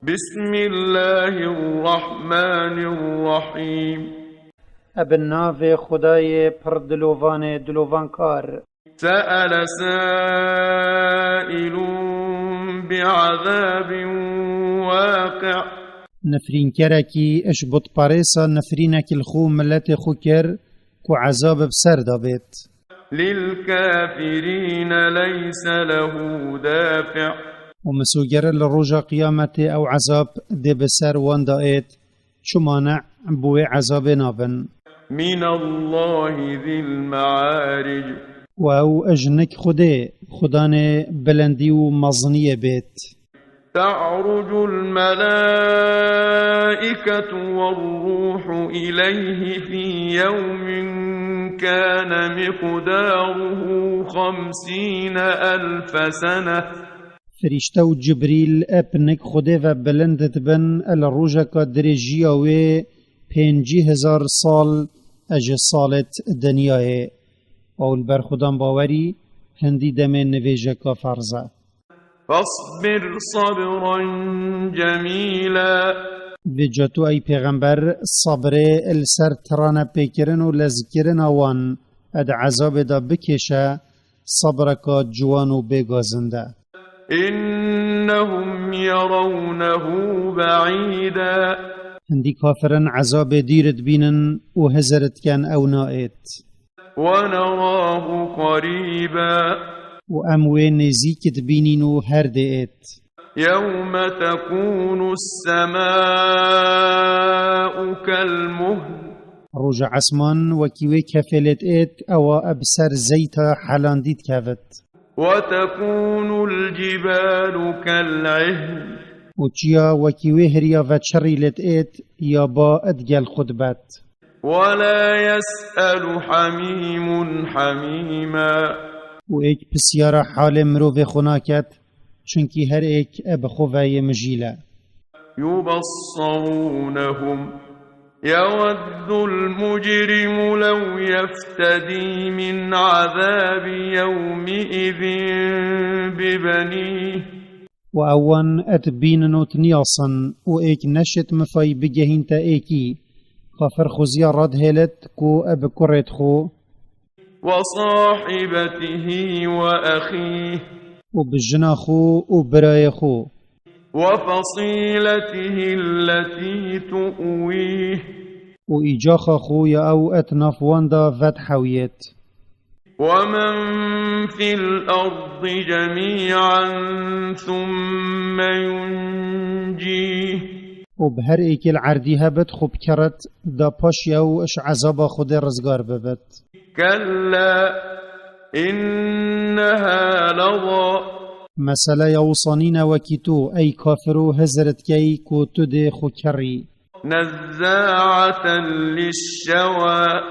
بسم الله الرحمن الرحيم. ابن ناو خدای پر دلوان کار. سأل سائل بعذاب واقع. نفرین کرکی اش بط پاریسا نفرینک الخو ملت خو کر کو عذاب بسر دابت. للكافرين ليس له دافع. ومسوگر لروجا قیامت او عذاب دی بسر وان دائت شو مانع بوی عذاب نابن. من الله ذي المعارج. و او اجنک خدان بلندی و مزنی بیت. تعرج الملائكة والروح إليه في يوم كان مقداره 50,000 سنة. فرشته و جبریل اپنک خوده و بلندت بن الروجا کا درجیا و 50,000 سال اج سالت دنیاه و البر خودم باوری هندی دمه نویجه کا فرزه. فاصبر صبرا جميلا. بجاتو ای پیغمبر صبر السر ترانه پیکرن و لذکرن آوان اد عذاب دا بکشه صبرکا جوان و بگازنده. إنهم يرونه بعيدا. هندی کافرن عذاب دیرت بینن و هزرت کن او نائت. ونراه قريبا. و اموی نزیکت بینین و هر دیت. يوم تكون السماء كالمهل. روج عسمان وكيوي كفلت ات او ابسر زيتا حلانديت كافت. وتكون الجبال كالعهن. وچيا وكيوي هريا وچريلت ات يابا ادجل خدبت. ولا يسأل حميم حميما. و ایک پسیارا حال مروف خناکت چونکی هر ایک اب خوفای مجیله. يبصرونهم يود المجرم لو يفتدي من عذاب يومئذ ببنيه. و اوان اتبینن و تنیاصن و ایک نشت مفای بگهین تا ایکی خافر خوزیا راد هلت کو اب کرت خو وصاحبته وأخيه. و بجنا خو و برای خو وفصيلته التي تؤويه. و ایجاخا خو یا او اتناف واندا ود حویت. ومن في الأرض جميعا ثم ينجيه. و بهر ایک العردی هبت خوب کرد دا پاش یاو اش عذابا خود رزگار ببت. كلا إنها لظى. مسألة يوصانين وكيتو أي كافرو هزرت كي كو تدي خو كري. نزاعة للشوى.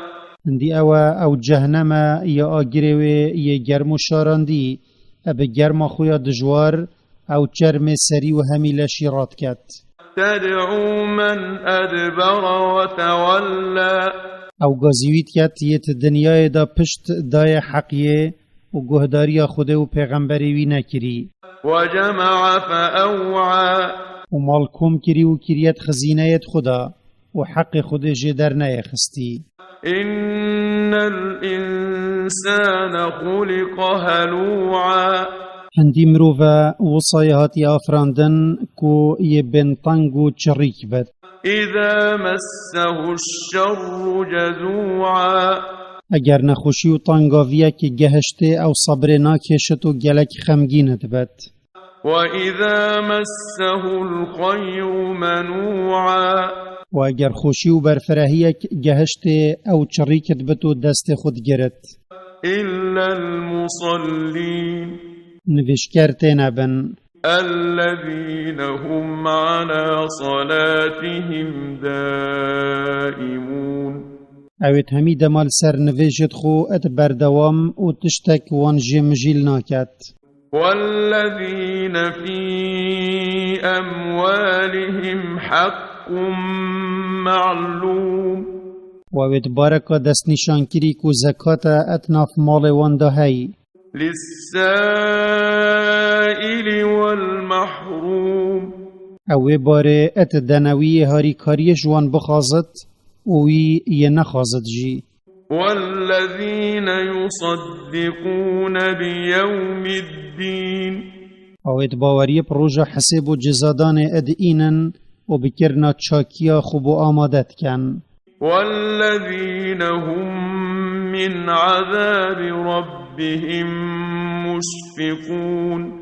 اندي او جهنم يا آگريوي يا گرمو شاراندي اب گرم خويا دجوار او جرم سري و هميل شيرات كت. تدعو من أدبر وتولى. او غازيويت كت يت دنياي دا پشت داي حقيه و گهداري خود و پیغمبري وي نكري. وجمع فأوعى. و مالكم كري و كريت خزينيت خدا و حق خود جدر نيخستي. إن الإنسان خلق هلوعا. هندي مروفا وصايهاتي آفراندن كو يبن طنقو چريك بد. إذا مسه الشر جزوعا. اگر نخوشی و طنقاوية كي گهشته او صبر ناكشت و گلك خمگينت بد. وإذا مسه الخير منوعا. و اگر خوشی و برفرهية گهشته او چريكت بتو دست خود گرت. إلا المصلين. نوشكرتين بن. الذين هم على صلاتهم دائمون. اوید همی دمال سر نویجت خو ات بردوام و تشتک وان جمجیل ناکت. والذين في أموالهم حق معلوم. و اوید بارکا دست نشان کری کو زکات اتناف مال وان دا هی. للسائل والمحروم. او باره ات دنوی هاری کاری جوان بخازت وی ینخازت جی. والذين يصدقون بيوم الدين او ات باوری پروژه حساب و جزادان اد اینن و بکرنا چاکیا خوب و آمادت کن. والذين هم من عذاب ربهم مشفقون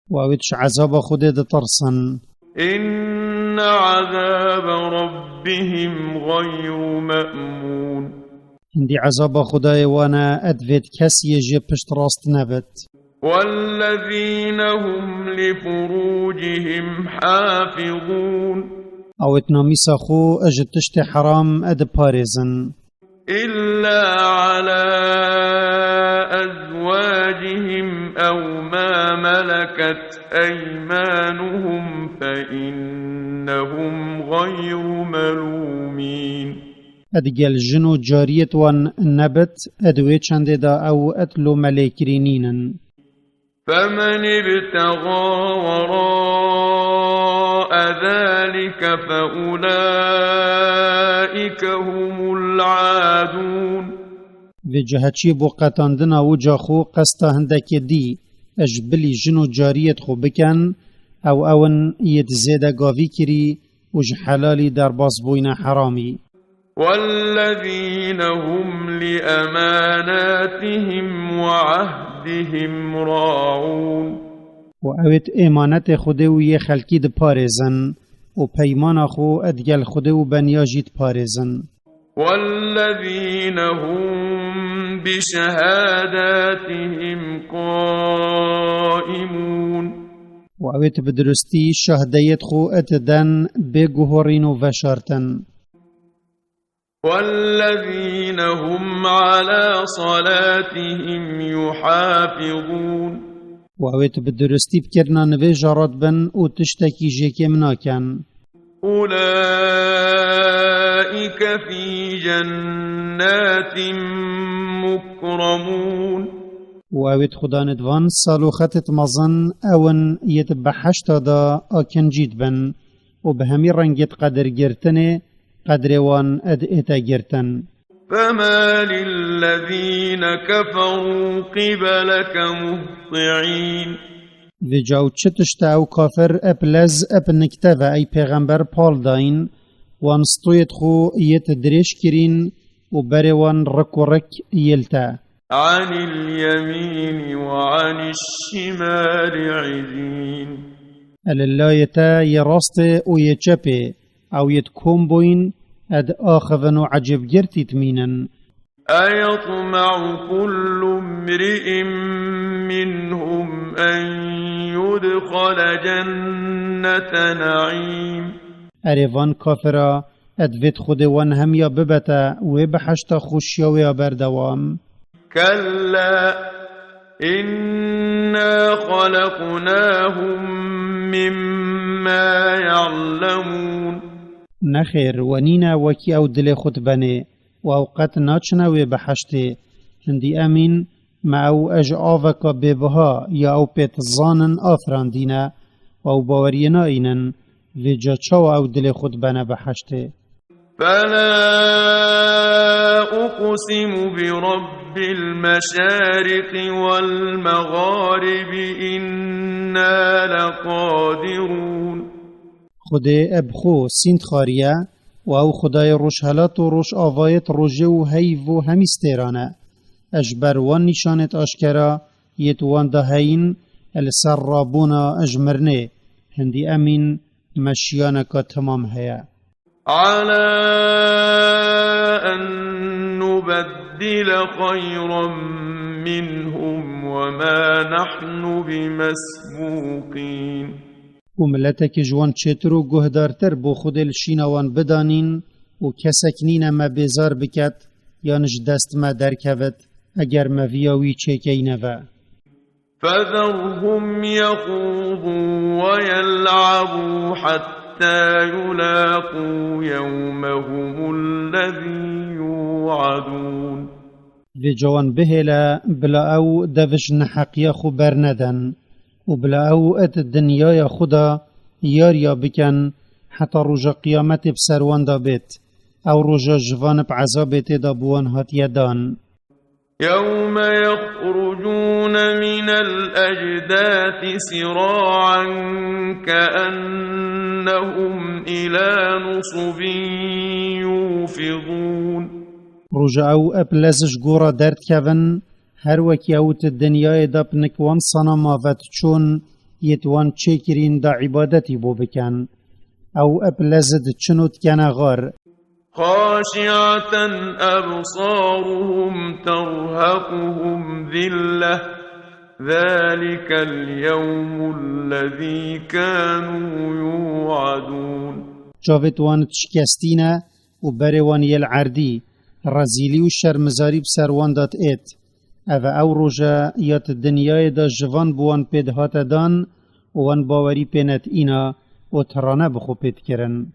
و اویدش عذاب خود ترسن. إن عذاب ربهم غير مأمون هندی عذاب خدای وانا ادوید کسی جه پشت راست نبت. والذين هم لفروجهم حافظون او اتنامیسا خو اجتشت حرام اد پارزن. إلا على أزواجهم أو ما ملكت أيمانهم فإنهم غير ملومين ادگل جنو جاریت وان نبت ادوی چنده دا او اتلو ملیکرینینن. فمن ابتغى وراء ذلك فأولئك هم العادون و جهچی بو قطاندنا و جاخو قستا هندک دی اجبلی جنو جاریت خو بکن او اون ید زیده گاوی کری و جحلالی در باز بوین حرامی. والذين هم لأماناتهم وعهدهم راعون و اوید ایمانت خوده و یه خلکی ده پارزن و پیمان خو ادگل خوده و بنیاجید پارزن. والذين هم بشهاداتهم قائمون و اوید بدرستی شهدیت خو اتدن بگوهرین و وشارتن. والذين هم على صلاتهم يحافظون و اوید بدرستی بکرنا نوی جارات بن و تشتکی جیکی مناکن. أولئك في جنات مكرمون و اوید خدا ندوان سالو خطت مزن اون یت بحشتا دا آکنجید بن و به همی رنگت قدر گرتنه قدر وان اد اتا گرتن. فما للذين كفروا قبلك مهطعين و جاو چتشتا او کافر اپلز اپ نکتوه ای پیغمبر پال داین وان ستویت خو یت دریش کرین و بره وان رک و رک یلتا. عن اليمين وعن الشمال عزين الالایتا یراست او یچپه او یت کوم بوین اد آخذن و عجب گرتیت مینن. أيطمع كل امرئ منهم أن يدخل جنة نعيم اریوان کافرا ادوید خود وان هم یا ببتا و بحشتا خوشیا و یا بردوام. كلا إنا خلقناهم مما يعلمون نخیر ونینا وکی او دل خود بنه و اوقات ناچنا و بحشته هندی امین ما او اج آوکا ببها یا او پیت زانن آفران دینا و او باورینا اینن و جا چاو او دل خود بنه بحشته. فلا أقسم برب المشارق والمغارب إنا لقادرون خود ابخو سینت خاریه و او خدای روش حالات و روش آوایت روژه و حیو و همیستیرانه اجبر وان نشانت آشکرا یتوان ده هین السر رابونا اجمرنه هندی امین مشیانکا تمام هیا. على أن نبدل خيرا منهم وما نحن بمسبوقين و ملتك جوان چترو گهدارتر بو خودل شینوان بدانین و کسکنین ما بیزار بکت یانش دست ما درکوت اگر ما ویاوی چکینوه. فذرهم يخوضوا ويلعبوا حتى يلاقوا يومهم الذي يوعدون و جوان بهلا بلا او دوش نحقیا خو برندن و بلا او ات دنیای خدا یاریا بکن حتی روژا قیامت بسروان دا بیت او روژا جوان بعذاب تدا بوان هاتیه دان. يوم يخرجون من الأجداث سراعا كأنهم إلى نصب يوفضون. روژا او اپلزش گورا درد کون هر وکی اوت الدنیای دا پنکوان صنماوت چون یتوان چکرین دا عبادتی بو بکن او اپلزد چنوت کن غار. خاشعة أبصارهم ترهقهم ذلة ذلك اليوم الذي كانوا يوعدون. جاوتوان تشکستینه و بروان یل عردی رزیلی و شرمزاری بسروان داد ایت او روژا یات دنیای دا جوان بوان پید هات دان وان باوری پینت اینا و ترانه بخو پید کرن.